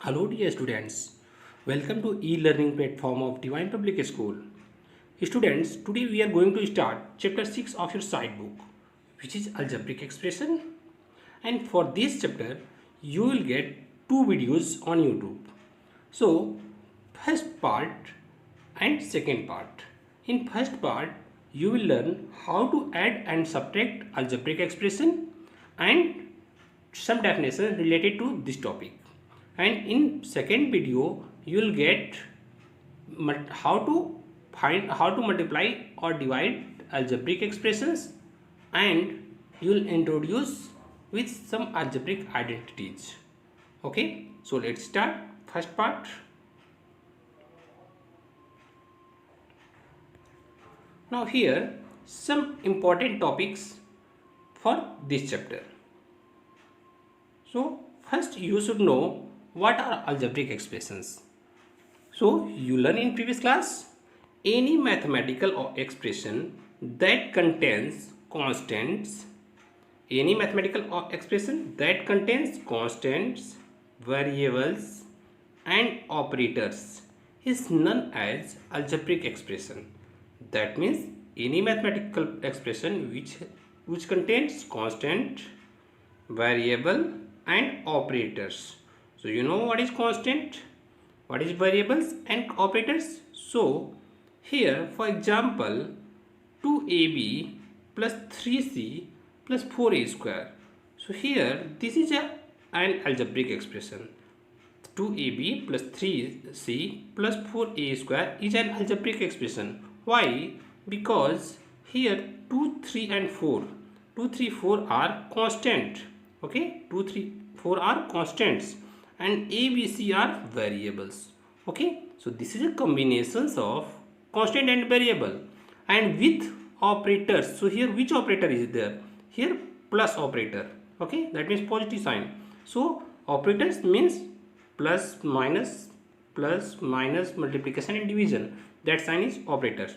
Hello dear students, welcome to e-learning platform of Divine Public School. Students, today we are going to start chapter 6 of your side book, which is algebraic expression. And for this chapter, you will get two videos on YouTube. So, first part and second part. In first part, you will learn how to add and subtract algebraic expression and some definition related to this topic. And in second video, you will get how to multiply or divide algebraic expressions, and you will introduce with some algebraic identities. Okay, so let's start first part. Now here some important topics for this chapter. So first you should know what are algebraic expressions. So you learn in previous class, any mathematical expression that contains constants, variables and operators is known as algebraic expression. That means any mathematical expression which contains constant, variable and operators. So you know what is constant, what is variables and operators. So here for example 2ab plus 3c plus 4a square. So here this is an algebraic expression. 2ab plus 3c plus 4a square is an algebraic expression. Why? Because here 2, 3 and 4, 2, 3, 4 are constant. Okay, 2, 3, 4 are constants and a, b, c are variables. Okay, so this is a combinations of constant and variable and with operators. So here which operator is there? Here plus operator. Okay, that means positive sign. So operators means plus minus, multiplication and division. That sign is operators.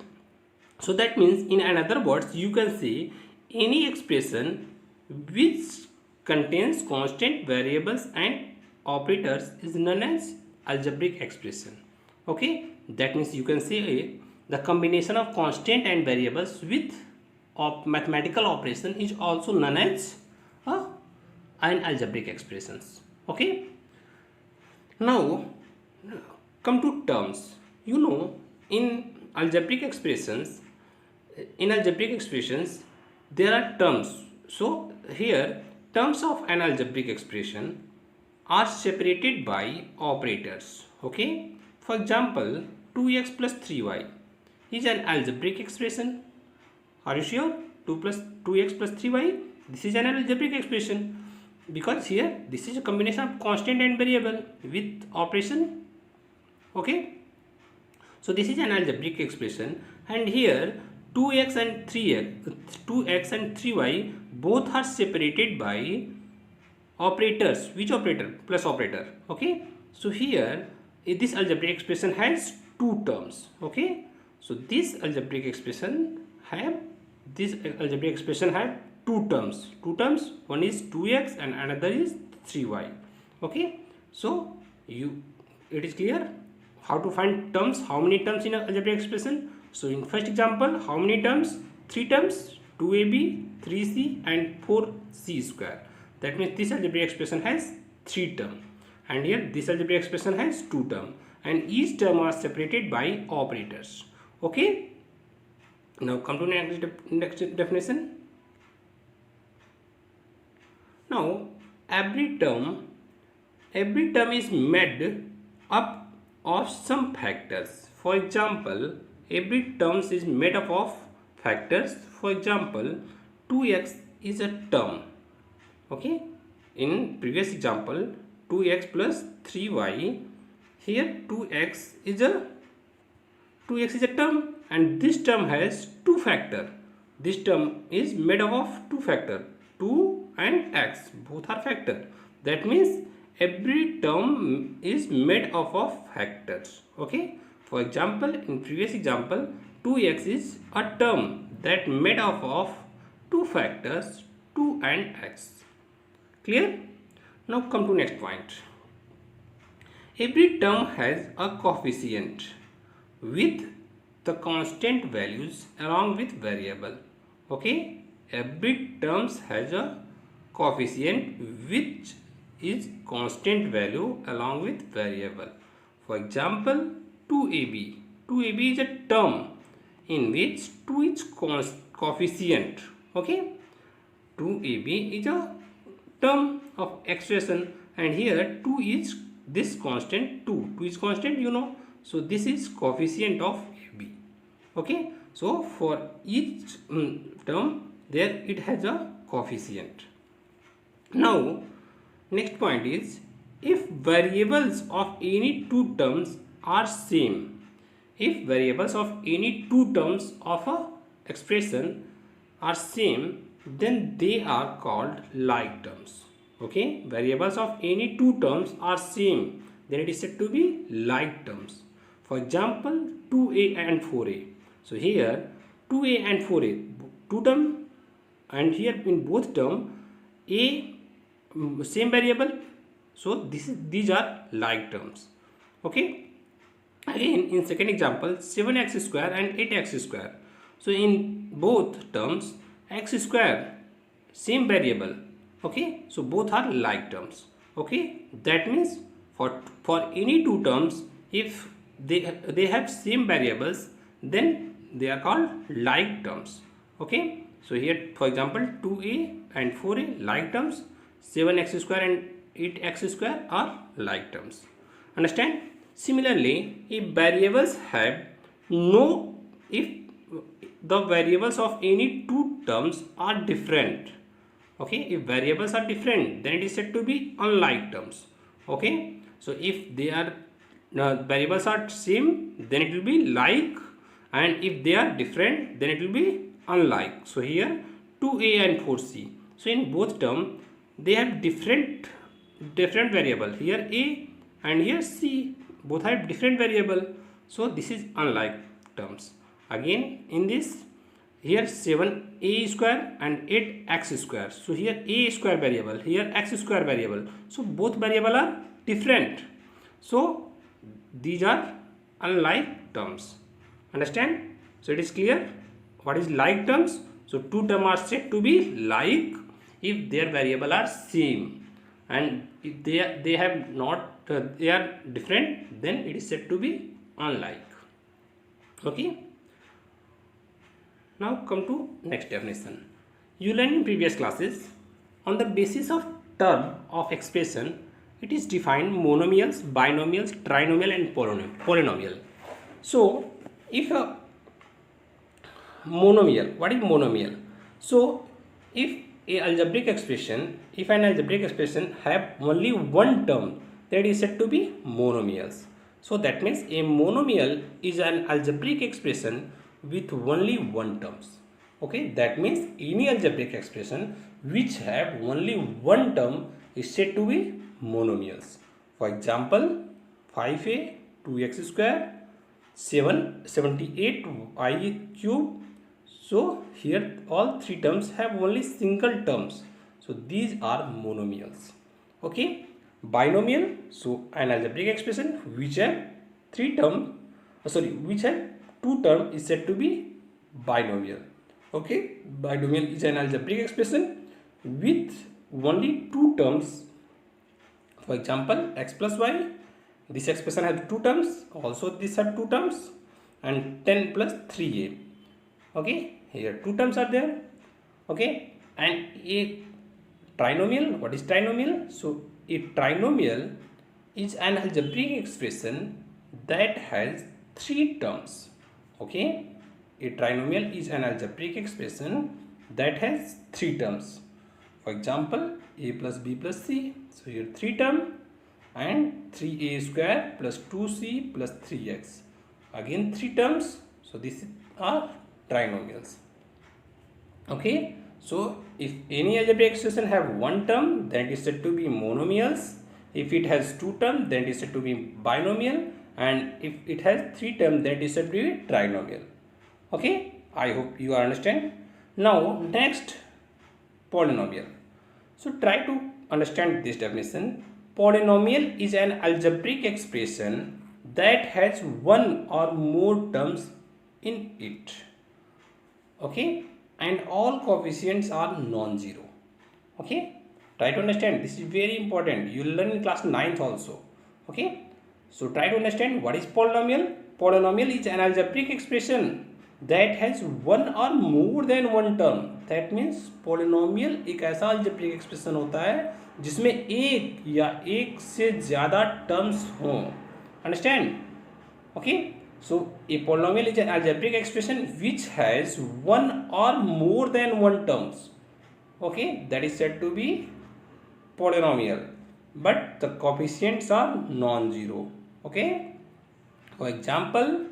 So that means in another words you can say any expression which contains constant, variables and operators is known as algebraic expression. Okay, that means you can say the combination of constant and variables with mathematical operation is also known as an algebraic expressions. Okay, now come to terms. You know, in algebraic expressions there are terms. So here terms of an algebraic expression are separated by operators. Okay, for example 2x plus 3y is an algebraic expression. Are you sure? 2x plus 3y, this is an algebraic expression because here this is a combination of constant and variable with operation. Okay, so this is an algebraic expression, and here 2x and 3y both are separated by operators. Which operator? Plus operator. Okay, so here this algebraic expression has two terms. Okay, so this algebraic expression have two terms. One is 2x and another is 3y. Okay, so it is clear how to find terms, how many terms in an algebraic expression. So in first example, how many terms? 3 terms, 2ab, 3c and 4c square. That means this algebraic expression has 3 terms, and here this algebraic expression has 2 terms, and each term are separated by operators. Okay, now come to next definition. Now every term is made up of some factors. For example, every term is made up of factors. For example, 2x is a term. Okay, in previous example 2x plus 3y, here 2x is a term, and this term has two factor. This term is made up of two factor, 2 and x, both are factor. That means every term is made up of factors. Okay, for example in previous example 2x is a term that made up of two factors, 2 and x. Clear? Now come to next point. every term has a coefficient with the constant values along with variable. Okay, every terms has a coefficient which is constant value along with variable. For example, 2ab. 2ab is a term in which 2 is coefficient. Okay, 2ab is a term of expression, and here 2 is this constant. 2 is constant, you know, so this is coefficient of ab. Okay, so for each term there it has a coefficient. Now next point is, if variables of any two terms are same, if variables of any two terms of a expression are same, then they are called like terms. Okay, variables of any two terms are same, then it is said to be like terms. For example, 2a and 4a. So here 2a and 4a, two term, and here in both term a same variable, so these are like terms. Okay, again in second example, 7x square and 8x square. So in both terms x square same variable. Okay, so both are like terms. Okay, that means for any two terms, if they have same variables, then they are called like terms. Okay, so here for example 2a and 4a like terms, 7x square and 8x square are like terms. Understand? Similarly, if variables have no, if the variables of any two terms are different, okay, if variables are different, then it is said to be unlike terms. Okay, so if they are variables are same, then it will be like, and if they are different, then it will be unlike. So here 2a and 4c, so in both term they have different variable. Here a and here c, both have different variable, so this is unlike terms. Again in this, here 7a square and 8x square, so here a square variable, here x square variable, so both variable are different, so these are unlike terms. Understand? So it is clear what is like terms. So two terms are said to be like if their variable are same, and if they have not they are different, then it is said to be unlike. Okay, now come to next definition. You learned in previous classes, on the basis of term of expression, it is defined monomials, binomials, trinomial and polynomial. So if a monomial, what is monomial? So if an algebraic expression have only one term, that is said to be monomials. So that means a monomial is an algebraic expression with only one terms. Okay, that means any algebraic expression which have only one term is said to be monomials. For example, 5a 2x square, 78y cube. So here all three terms have only single terms, so these are monomials. Okay, binomial, so an algebraic expression which have which have two terms is said to be binomial. Okay, binomial is an algebraic expression with only two terms. For example, x plus y, this expression has two terms, also this have two terms, and 10 plus 3a. Okay, here two terms are there. Okay, and a trinomial, what is trinomial? So a trinomial is an algebraic expression that has three terms. Okay, a trinomial is an algebraic expression that has three terms. For example, a plus b plus c, so here three term, and 3a square plus 2c plus 3x, again three terms, so these are trinomials. Okay, so if any algebraic expression have one term, then it is said to be monomials. If it has two terms, then it is said to be binomial, and if it has three terms, then it is said to be trinomial. Okay, I hope you understand. Now next, polynomial. So try to understand this definition. polynomial is an algebraic expression that has one or more terms in it, okay, and all coefficients are non-zero. Okay, try to understand, this is very important, you will learn in class 9th also. Okay, so try to understand what is polynomial. Polynomial is an algebraic expression that has one or more than one term. that means polynomial एक ऐसा algebraic expression होता है जिसमें एक या एक से ज़्यादा terms हों. Understand? Okay, so a polynomial is an algebraic expression which has one or more than one terms. Okay, that is said to be polynomial, but the coefficients are non-zero. Okay, for example,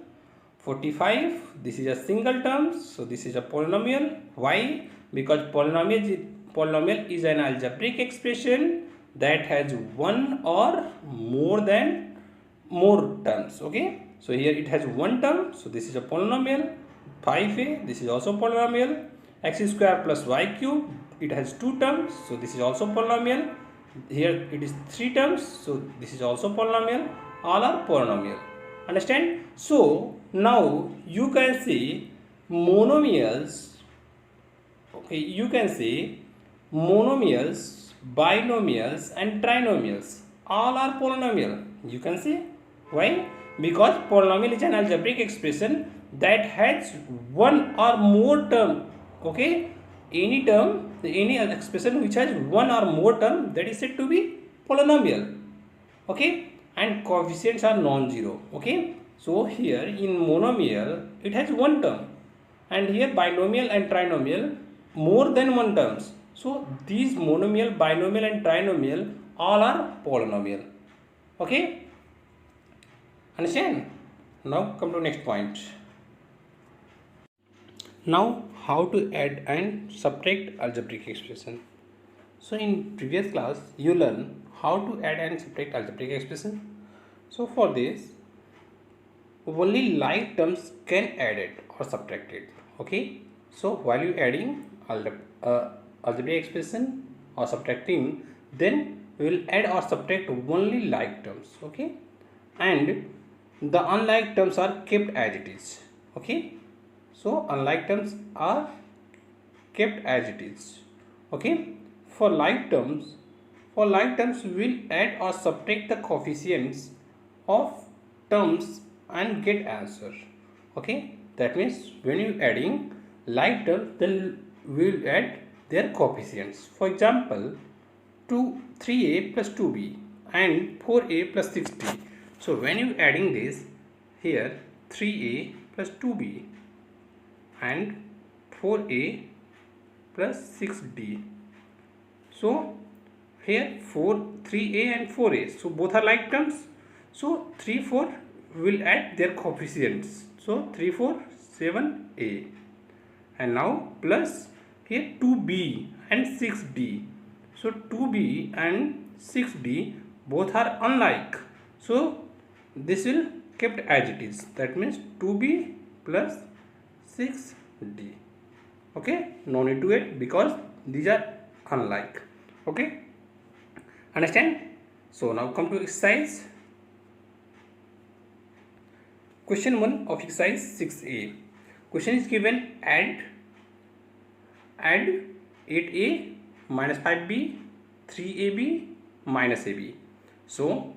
45, this is a single term, so this is a polynomial. Why? Because polynomial is an algebraic expression that has one or more terms. Okay, so here it has one term, so this is a polynomial. 5a, this is also polynomial. X square plus y cube, it has two terms, so this is also polynomial. Here it is three terms, so this is also polynomial. All are polynomial. Understand? So now you can see monomials. Okay, you can see monomials, binomials and trinomials. All are polynomial. You can see why? Because polynomial is an algebraic expression that has one or more term. Okay, any term, any expression which has one or more term, that is said to be polynomial. Okay, and coefficients are non-zero. Okay, so here in monomial it has one term, and here binomial and trinomial more than one terms. So these monomial, binomial and trinomial all are polynomial. Okay, understand? Now come to next point. Now how to add and subtract algebraic expression. So in previous class you learn how to add and subtract algebraic expression. So for this only like terms can add it or subtract it. Okay, so while you adding algebraic expression or subtracting, then we will add or subtract only like terms. Okay, and the unlike terms are kept as it is. Okay, so unlike terms are kept as it is. Okay, for like terms we will add or subtract the coefficients of terms and get answer. Okay, that means when you adding like terms, then we will add their coefficients. For example, 3a plus 2b and 4a plus 6d. So when you adding this, here 3a plus 2b and 4a plus 6d. So here 3a and 4a, so both are like terms. So 3, 4 will add their coefficients. So 3, 4, 7a, and now plus here 2b and 6d. So 2b and 6d both are unlike. So this will kept as it is. That means 2b plus 6d. Okay, no need to add because these are unlike. Okay, understand? So now come to exercise. Question 1 of exercise 6a. Question is given: add 8a minus 5b, 3ab minus ab. So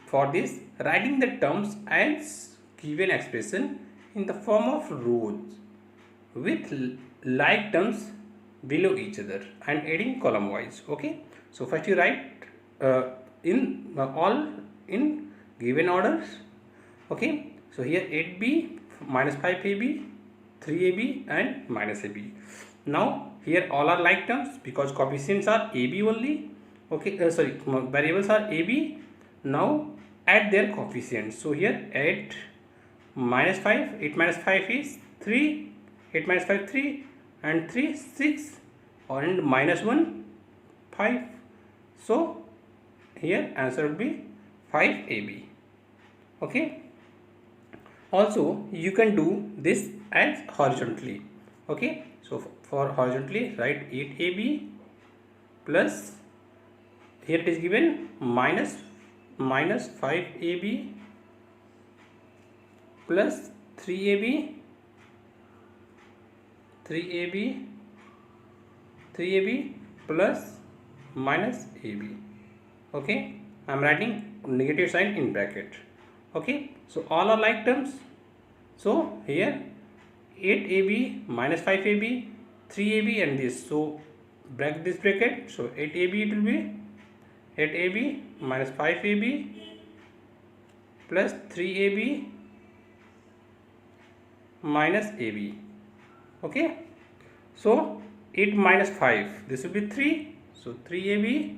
for this, writing the terms as given expression in the form of rows with like terms below each other and adding column wise. Okay, so first you write in all in given orders. Okay, so here 8b minus 5ab, 3ab and minus ab. Now here all are like terms because coefficients are ab only. Okay, variables are ab. Now add their coefficients. So here 8 minus 5, 8 minus 5 is 3, 8 minus 5 3 and 3 6, and minus 1 5. So here answer will be 5ab. Okay, also you can do this as horizontally. Okay, so for horizontally write 8ab plus here it is given minus 5ab plus 3ab 3ab plus minus ab. Okay, I am writing negative sign in bracket. Okay, so all are like terms. So here 8ab minus 5ab 3ab and this, so break this bracket. So 8ab it will be 8ab minus 5ab plus 3ab minus ab. Okay, so 8 minus 5, this will be 3, so 3ab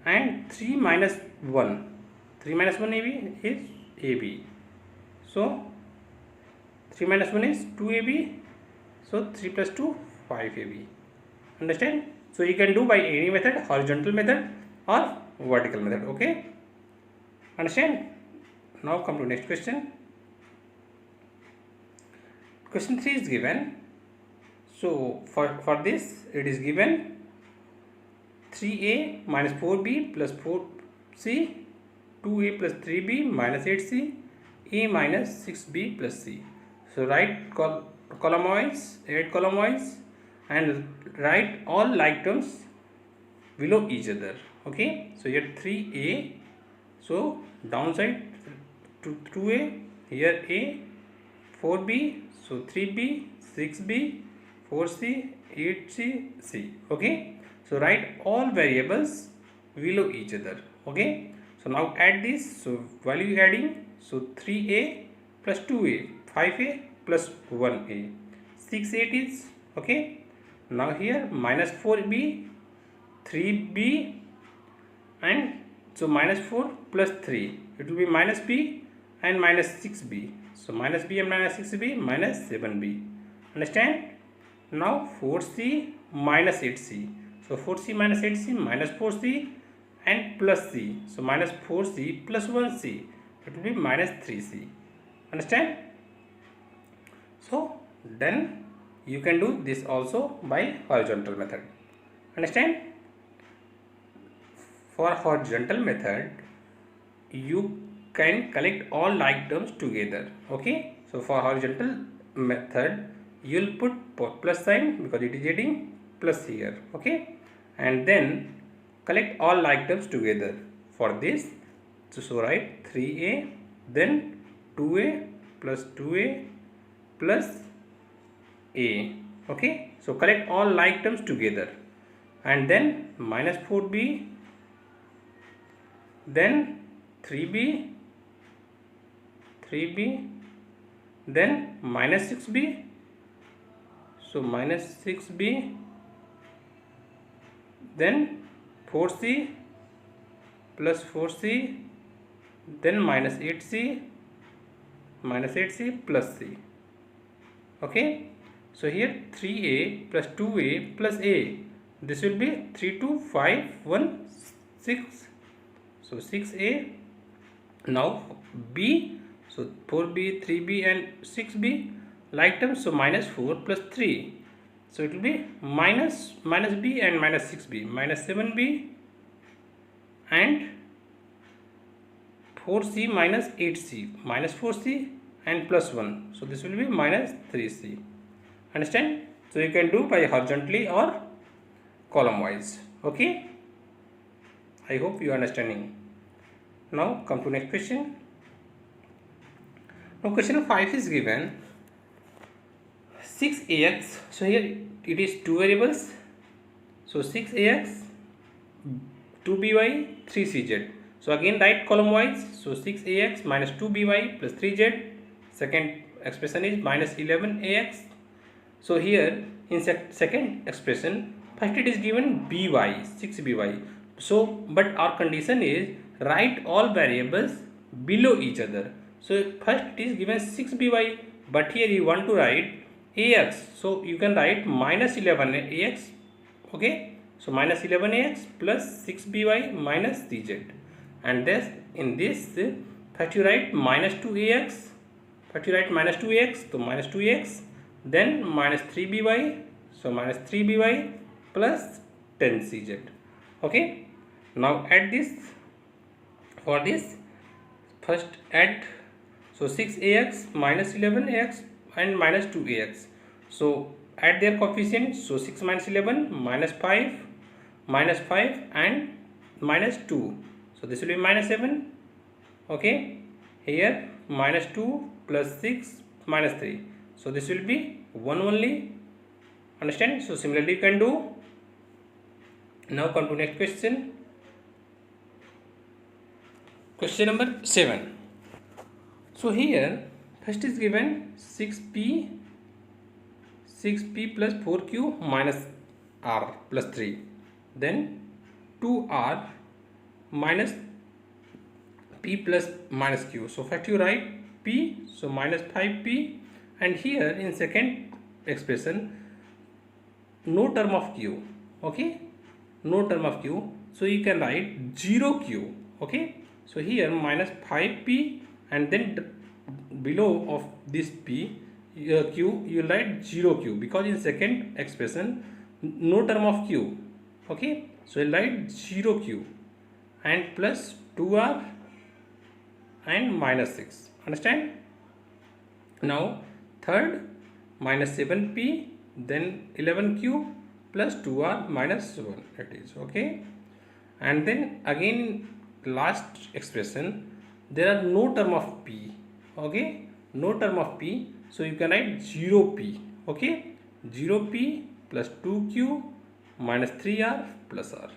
and 3 minus 1 ab is ab, so 3 minus 1 is 2ab, so 3 plus 2 5ab. Understand? So you can do by any method, horizontal method or vertical method. Okay, understand? Now come to next question. Question 3 is given. So for this it is given 3a minus 4b plus 4c, 2a plus 3b minus 8c, a minus 6b plus c. So write column wise, add column wise and write all like terms below each other. Okay, so here 3a, so downside to 2a, here a, 4b, so 3b, 6b, 4c, 8c, c. Okay, so write all variables below each other. Okay, so now add this, so value adding, so 3a plus 2a, 5a plus 1a, 6 8 is. Okay, now here minus 4b, 3b and so minus 4 plus 3, it will be minus b and minus 6b, so minus b and minus 6b minus 7b. Understand? Now 4c minus 8c, so 4c minus 8c minus 4c and plus c, so minus 4c plus 1c, it will be minus 3c. Understand? So then you can do this also by horizontal method. Understand? For horizontal method you can collect all like terms together. Okay, so for horizontal method you will put plus sign because it is adding plus here. Okay, and then collect all like terms together. For this, so write 3a, then 2a plus 2a plus a. Okay, so collect all like terms together and then minus 4b, then 3b, then minus 6b, so minus 6b, then 4c plus 4c, then minus 8c plus c. Okay, so here 3a plus 2a plus a, this will be 3 2 5 1 6, so 6a. Now b, so 4b, 3b and 6b like terms, so minus 4 plus 3, so it will be minus b and minus 6b, minus 7b and 4c minus 8c, minus 4c and plus 1, so this will be minus 3c. Understand? So you can do by horizontally or column wise. Okay, I hope you are understanding. Now come to next question. Now question 5 is given 6ax, so here it is two variables, so 6ax, 2by, 3cz. So again write column wise, so 6ax minus 2by plus 3z, second expression is minus 11ax. So here in second expression first it is given by, 6by, so but our condition is write all variables below each other. So first it is given 6by, but here you want to write ax, so you can write minus 11ax. Okay, so minus 11ax plus 6by minus 3z, and this in this first you write minus 2ax, so minus 2ax, then minus 3by, so minus 3by plus 10cz. Okay, now add this. For this, first add, so 6ax minus 11ax and minus 2ax. So add their coefficients. So 6 minus 11 minus 5 and minus 2. So this will be minus 7. Okay, here minus 2 plus 6 minus 3. So this will be 1 only. Understand? So similarly you can do. Now come to next question. Question number 7. So here first is given 6p plus 4q minus r plus 3, then 2r minus p plus minus q. So first you write p, so minus 5p, and here in second expression no term of q. Okay, no term of q, so you can write 0q. Okay, so here minus 5p, and then below of this p q you write 0q, because in second expression no term of q. Okay, so you write 0q and plus 2r and minus 6. Understand? Now third minus 7p, then 11q plus 2r minus 1, it is. Okay, and then again last expression there are no term of p. Okay, no term of p, so you can write 0p. Okay, 0p plus 2q minus 3r plus r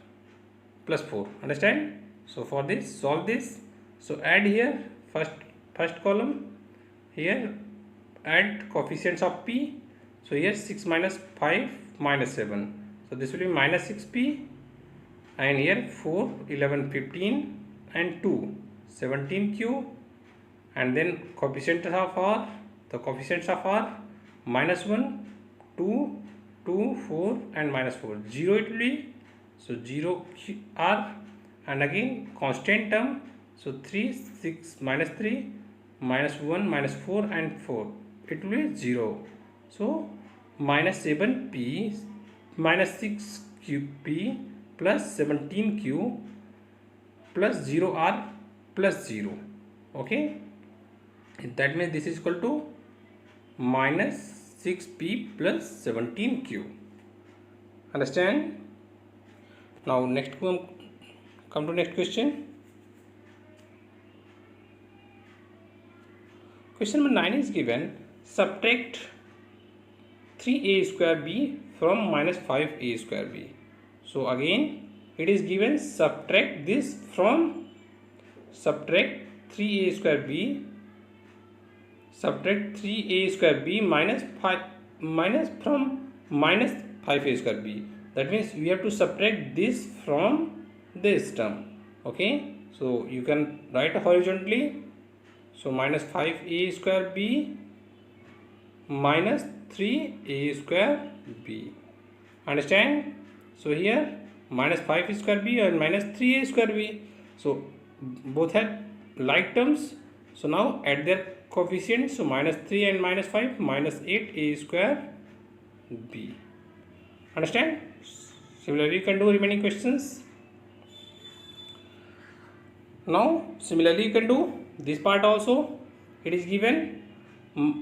plus 4. Understand? So for this, solve this. So add here first column, here add coefficients of p. So here 6 minus 5 minus 7, so this will be minus 6p, and here 4 11 15 and 2 17q, and then coefficients of r, the coefficients of r minus 1 2 2 4 and minus 4, 0 it will be, so 0 r, and again constant term, so 3 6 minus 3 minus 1 minus 4 and 4, it will be 0. So minus 7p minus 6qp plus 17q plus 0r plus 0. Okay, that means this is equal to minus 6p plus 17q. Understand? Now next come to next question. Question number 9 is given, subtract 3a square b from minus 5a square b. So again it is given, subtract this from, subtract 3a square b, subtract 3a square b minus 5 minus from minus 5a square b. That means we have to subtract this from this term. Okay, so you can write horizontally, so minus 5a square b minus 3a square b. Understand? So here minus 5 square b and minus 3a square b, so both have like terms. So now add their coefficients, so minus 3 and minus 5 minus 8a square b. Understand? Similarly you can do remaining questions. Now similarly you can do this part also. It is given,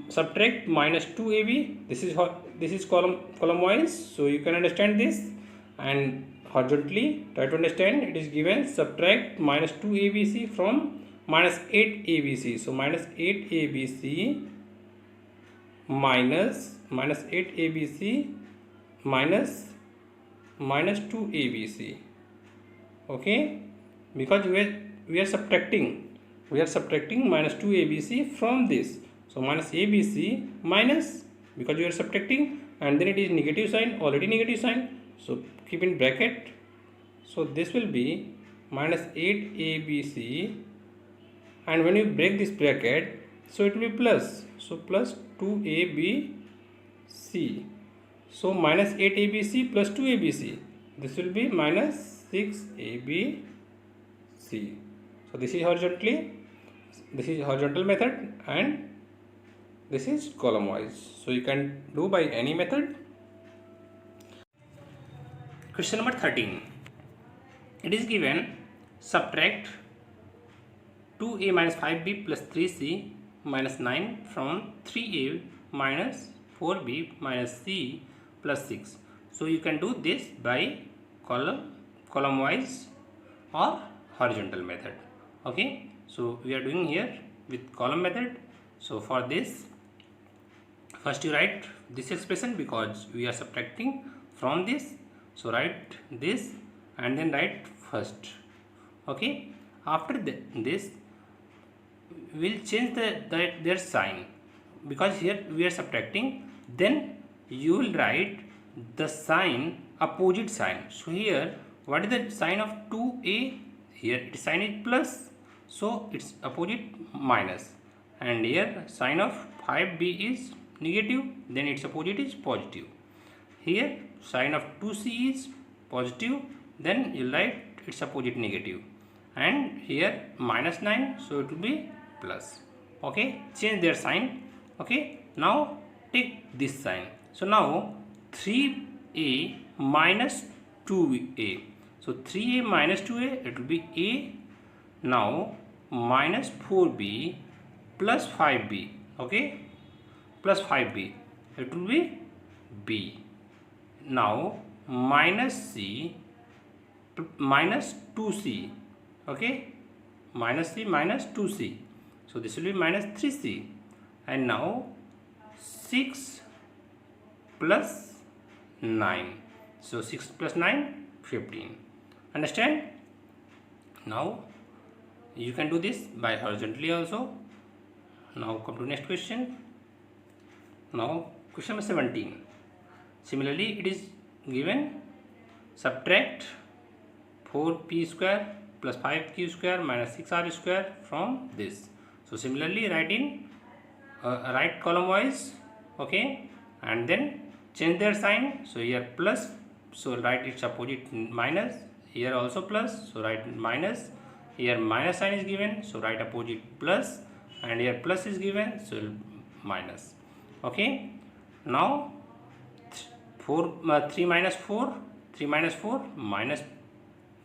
subtract minus 2ab, this is column wise, so you can understand this, and horizontally try to understand. It is given, subtract minus 2abc from minus 8abc, so minus 8abc minus 8abc minus 2abc. Okay, because we are subtracting minus 2abc from this, so minus abc minus, because we are subtracting, and then it is negative sign, already negative sign, so keep in bracket. So this will be minus 8abc, and when you break this bracket, so it will be plus, so plus 2abc, so minus 8abc plus 2abc, this will be minus 6abc. So this is horizontal method, and this is column wise, so you can do by any method. Question number 13. It is given subtract 2a minus 5b plus 3c minus 9 from 3a minus 4b minus c plus 6. So you can do this by column wise or horizontal method. Okay, so we are doing here with column method. So for this, first you write this expression because we are subtracting from this. So write this and then write first. Okay, after this we'll change their sign, because here we are subtracting. Then you will write the sign, opposite sign. So here, what is the sign of 2a? Here its sign is plus, so its opposite minus. And here sign of 5b is negative, then its opposite is positive. Here sign of 2c is positive, then you write its opposite negative. And here minus 9, so it will be plus. Okay, change their sign. Okay, now take this sign. So now 3a minus 2a. So 3a minus 2a, it will be a. Now minus 4b plus 5b. Okay, plus 5b, it will be b. Now minus c minus 2c. Okay, minus c minus 2c. So this will be minus 3c. And now 6 plus 9. So 6 plus 9, 15. Understand? Now you can do this by horizontally also. Now come to next question. Now question number 17. Similarly, it is given subtract 4p square plus 5q square minus 6r square from this. So similarly, write in right column wise. Okay, and then change their sign. So here plus, so write its opposite minus. Here also plus, so write minus. Here minus sign is given, so write opposite plus. And here plus is given, so minus. Okay, now 3 minus 4, 3 minus 4 minus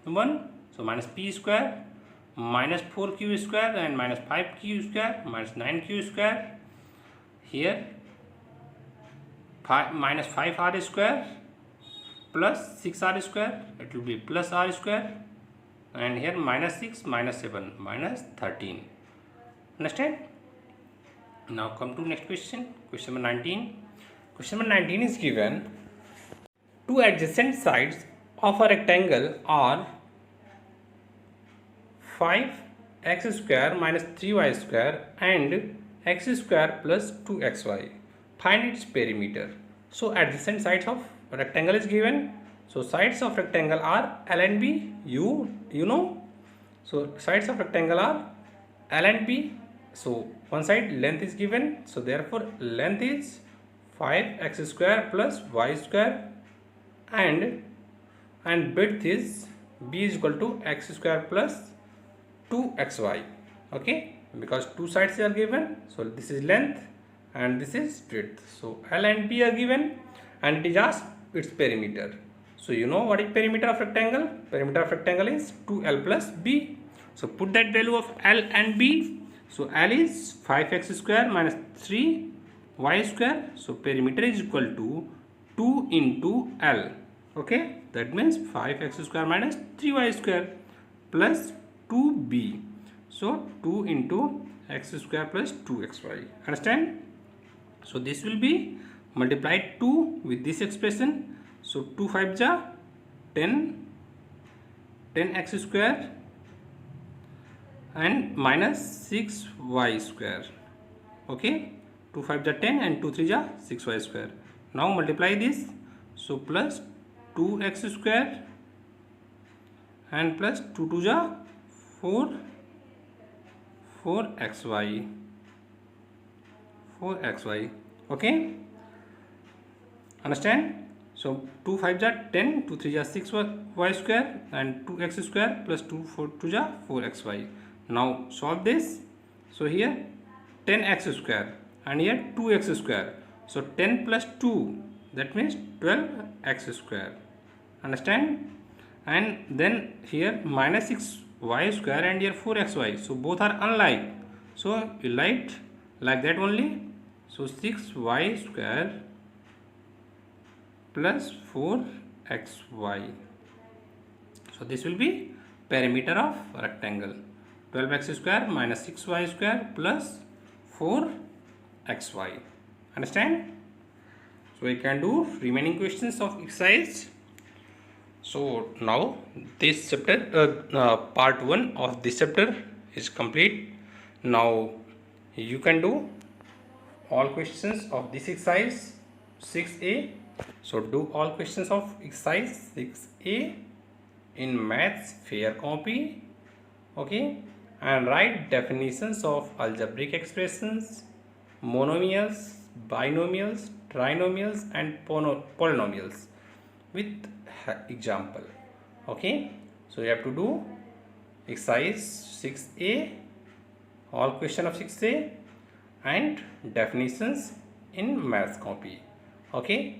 1, so minus p square minus 4q square and minus 5q square minus 9q square. Here minus 5r square plus 6r square, it will be plus r square. And here minus 6 minus 7 minus 13. Understand? Now come to next question. Question number 19. Question number 19 is given two adjacent sides of a rectangle are 5x square minus 3y square and x square plus 2xy. Find its perimeter. So adjacent sides of rectangle is given. So sides of rectangle are L and B. You know. So sides of rectangle are L and B. So one side length is given. So therefore length is 5x square plus y square, and width is b is equal to x square plus 2xy. Okay, because two sides are given, so this is length and this is width. So L and B are given, and it is asked its perimeter. So you know what is perimeter of rectangle? Perimeter of rectangle is 2L plus B. So put that value of L and B. So L is 5x square minus 3y square. So perimeter is equal to 2 into L. Okay, that means 5x square minus 3y square plus 2b. So 2 into x square plus 2xy. Understand? So this will be multiplied 2 with this expression. So 2 5 ja 10x square and minus 6y square. Okay, 2 5 ja 10 and 2 3 ja 6y square. Now multiply this. So plus 2x square and plus 2 2 ja 4xy. Okay, understand? So 2 5 ja 10, 2 3 ja 6y square and 2x square plus 2 4 2 ja 4xy. Now solve this. So here 10x square and here 2x square. So 10 plus 2, that means 12x square. Understand? And then here minus 6y square and here 4xy, so both are unlike, so you write like that only. So 6y square plus 4xy, so this will be perimeter of rectangle. 12x square minus 6y square plus 4xy. Understand? So we can do remaining questions of exercise. So now this chapter, part 1 of this chapter is complete. Now you can do all questions of this exercise 6a. So do all questions of exercise 6a in maths fair copy. Okay, and write definitions of algebraic expressions, monomials, binomials, trinomials and polynomials with example. Okay, so you have to do exercise 6a, all question of 6a and definitions in maths copy. Okay.